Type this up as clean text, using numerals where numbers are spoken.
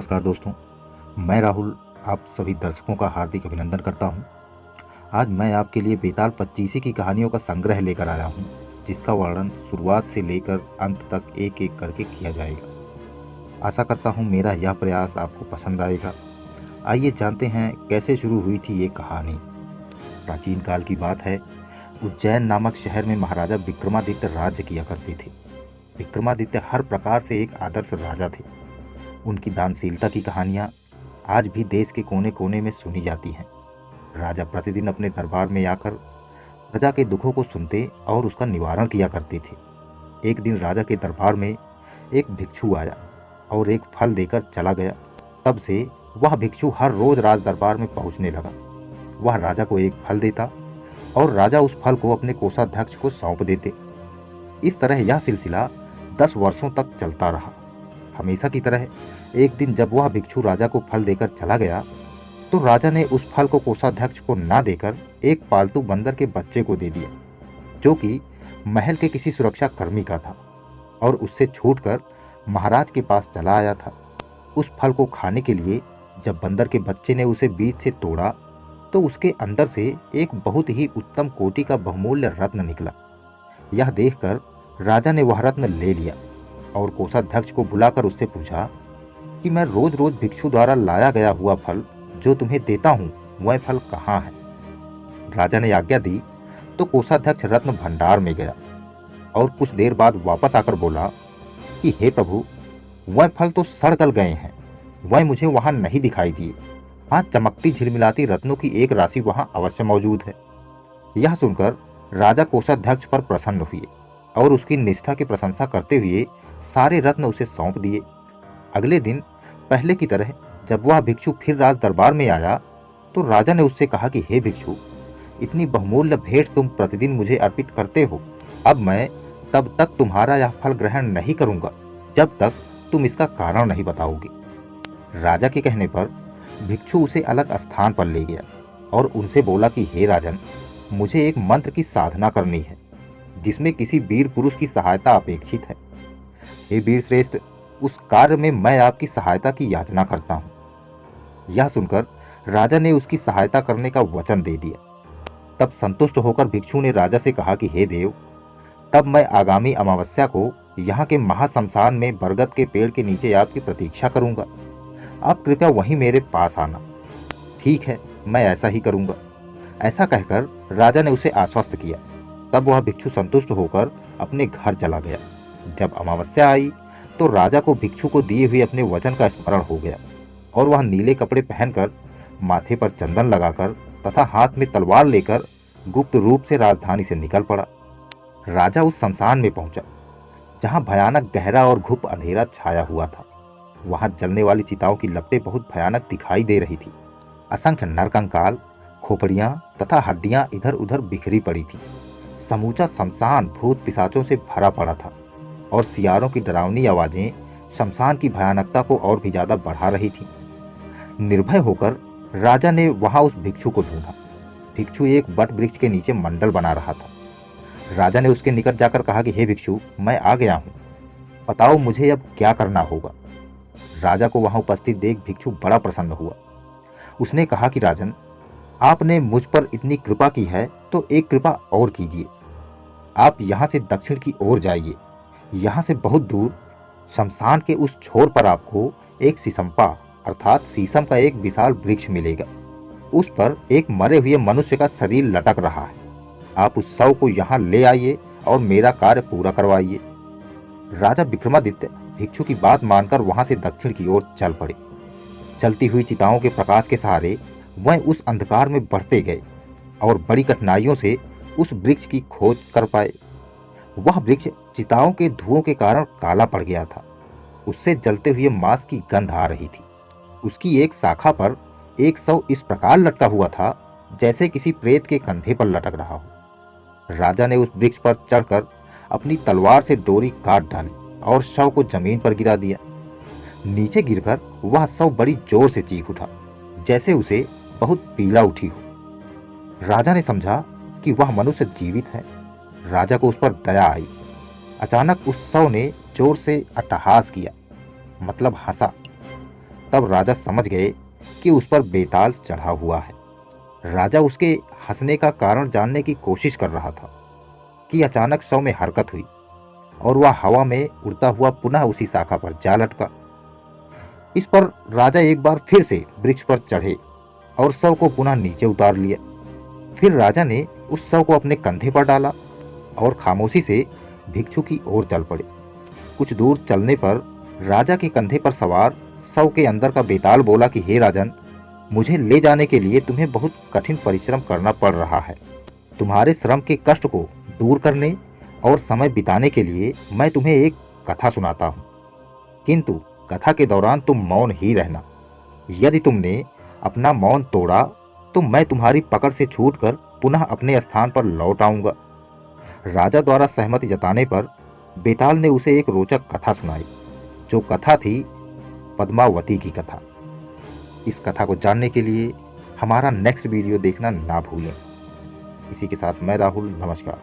नमस्कार दोस्तों, मैं राहुल आप सभी दर्शकों का हार्दिक अभिनंदन करता हूं। आज मैं आपके लिए बेताल पच्चीसी की कहानियों का संग्रह लेकर आया हूं, जिसका वर्णन शुरुआत से लेकर अंत तक एक एक करके किया जाएगा। आशा करता हूं मेरा यह प्रयास आपको पसंद आएगा। आइए जानते हैं कैसे शुरू हुई थी ये कहानी। प्राचीन काल की बात है। उज्जैन नामक शहर में महाराजा विक्रमादित्य राज्य किया करते थे। विक्रमादित्य हर प्रकार से एक आदर्श राजा थे। उनकी दानशीलता की कहानियाँ आज भी देश के कोने कोने में सुनी जाती हैं। राजा प्रतिदिन अपने दरबार में आकर प्रजा के दुखों को सुनते और उसका निवारण किया करते थे। एक दिन राजा के दरबार में एक भिक्षु आया और एक फल देकर चला गया। तब से वह भिक्षु हर रोज राज दरबार में पहुंचने लगा। वह राजा को एक फल देता और राजा उस फल को अपने कोषाध्यक्ष को सौंप देते। इस तरह यह सिलसिला 10 वर्षों तक चलता रहा। हमेशा की तरह एक दिन जब वह भिक्षु राजा को फल देकर चला गया, तो राजा ने उस फल को कोषाध्यक्ष को ना देकर एक पालतू बंदर के बच्चे को दे दिया, जो कि महल के किसी सुरक्षा कर्मी का था और उससे छूटकर महाराज के पास चला आया था। उस फल को खाने के लिए जब बंदर के बच्चे ने उसे बीच से तोड़ा, तो उसके अंदर से एक बहुत ही उत्तम कोटि का बहुमूल्य रत्न निकला। यह देखकर राजा ने वह रत्न ले लिया और कोषाध्यक्ष को बुलाकर उससे पूछा कि मैं रोज रोज भिक्षु द्वारा लाया गया हुआ फल जो तुम्हें देता हूँ, वह फल कहाँ है। राजा ने आज्ञा दी तो कोषाध्यक्ष रत्न भंडार में गया और कुछ देर बाद वापस आकर बोला कि हे प्रभु, वह फल तो सड़ गल गए हैं, वह मुझे वहां नहीं दिखाई दिए। हाँ, चमकती झिलमिलाती रत्नों की एक राशि वहां अवश्य मौजूद है। यह सुनकर राजा कोषाध्यक्ष पर प्रसन्न हुए और उसकी निष्ठा की प्रशंसा करते हुए सारे रत्न उसे सौंप दिए। अगले दिन पहले की तरह जब वह भिक्षु फिर राज दरबार में आया, तो राजा ने उससे कहा कि हे भिक्षु, इतनी बहुमूल्य भेंट तुम प्रतिदिन मुझे अर्पित करते हो। अब मैं तब तक तुम्हारा यह फल ग्रहण नहीं करूंगा जब तक तुम इसका कारण नहीं बताओगे। राजा के कहने पर भिक्षु उसे अलग स्थान पर ले गया और उनसे बोला कि हे राजन, मुझे एक मंत्र की साधना करनी है जिसमें किसी वीर पुरुष की सहायता अपेक्षित है। हे वीर श्रेष्ठ, उस कार्य में मैं आपकी सहायता की याचना करता हूं। यह सुनकर राजा ने उसकी सहायता करने का वचन दे दिया। तब संतुष्ट होकर भिक्षु ने राजा से कहा कि हे देव, तब मैं आगामी अमावस्या को यहाँ के महाशमशान में बरगद के पेड़ के नीचे आपकी प्रतीक्षा करूंगा। आप कृपया वहीं मेरे पास आना। ठीक है, मैं ऐसा ही करूंगा। ऐसा कहकर राजा ने उसे आश्वस्त किया। तब वह भिक्षु संतुष्ट होकर अपने घर चला गया। जब अमावस्या आई तो राजा को भिक्षु को दिए हुए अपने वचन का स्मरण हो गया और वह नीले कपड़े पहनकर, माथे पर चंदन लगाकर तथा हाथ में तलवार लेकर गुप्त रूप से राजधानी से निकल पड़ा। राजा उस शमशान में पहुंचा जहां भयानक गहरा और घुप अंधेरा छाया हुआ था। वहां जलने वाली चिताओं की लपटें बहुत भयानक दिखाई दे रही थी। असंख्य नरकंकाल, खोपड़ियां तथा हड्डियां इधर उधर बिखरी पड़ी थी। समूचा शमशान भूत पिशाचों से भरा पड़ा था और सियारों की डरावनी आवाजें शमशान की भयानकता को और भी ज्यादा बढ़ा रही थी। निर्भय होकर राजा ने वहां उस भिक्षु को ढूंढा। भिक्षु एक बट वृक्ष के नीचे मंडल बना रहा था। राजा ने उसके निकट जाकर कहा कि हे भिक्षु, मैं आ गया हूं, बताओ मुझे अब क्या करना होगा। राजा को वहां उपस्थित देख भिक्षु बड़ा प्रसन्न हुआ। उसने कहा कि राजन, आपने मुझ पर इतनी कृपा की है तो एक कृपा और कीजिए। आप यहाँ से दक्षिण की ओर जाइए। यहाँ से बहुत दूर शमशान के उस छोर पर आपको एक सिसम्पा अर्थात शीशम का एक विशाल वृक्ष मिलेगा। उस पर एक मरे हुए मनुष्य का शरीर लटक रहा है। आप उस शव को यहाँ ले आइए और मेरा कार्य पूरा करवाइए। राजा विक्रमादित्य भिक्षु की बात मानकर वहां से दक्षिण की ओर चल पड़े। चलती हुई चिताओं के प्रकाश के सहारे वह उस अंधकार में बढ़ते गए और बड़ी कठिनाइयों से उस वृक्ष की खोज कर पाए। वह वृक्ष चिताओं के धुओं के कारण काला पड़ गया था। उससे जलते हुए मांस की गंध आ रही थी। उसकी एक शाखा पर एक शव इस प्रकार लटका हुआ था जैसे किसी प्रेत के कंधे पर लटक रहा हो। राजा ने उस वृक्ष पर चढ़कर अपनी तलवार से डोरी काट डाली और शव को जमीन पर गिरा दिया। नीचे गिरकर वह शव बड़ी जोर से चीख उठा, जैसे उसे बहुत पीड़ा उठी हो। राजा ने समझा कि वह मनुष्य जीवित है। राजा को उस पर दया आई। अचानक उस शव ने जोर से अट्टहास किया, मतलब हंसा। तब राजा समझ गए कि उस पर बेताल चढ़ा हुआ है। राजा उसके हंसने का कारण जानने की कोशिश कर रहा था कि अचानक शव में हरकत हुई और वह हवा में उड़ता हुआ पुनः उसी शाखा पर जा लटका। इस पर राजा एक बार फिर से वृक्ष पर चढ़े और शव को पुनः नीचे उतार लिया। फिर राजा ने उस शव को अपने कंधे पर डाला और खामोशी से भिक्षु की ओर चल पड़े। कुछ दूर चलने पर राजा के कंधे पर सवार शव के अंदर का बेताल बोला कि हे राजन, मुझे ले जाने के लिए तुम्हें बहुत कठिन परिश्रम करना पड़ रहा है। तुम्हारे श्रम के कष्ट को दूर करने और समय बिताने के लिए मैं तुम्हें एक कथा सुनाता हूँ, किंतु कथा के दौरान तुम मौन ही रहना। यदि तुमने अपना मौन तोड़ा तो मैं तुम्हारी पकड़ से छूटकर पुनः अपने स्थान पर लौट आऊंगा। राजा द्वारा सहमति जताने पर बेताल ने उसे एक रोचक कथा सुनाई, जो कथा थी पद्मावती की कथा। इस कथा को जानने के लिए हमारा नेक्स्ट वीडियो देखना ना भूलें। इसी के साथ मैं राहुल, नमस्कार।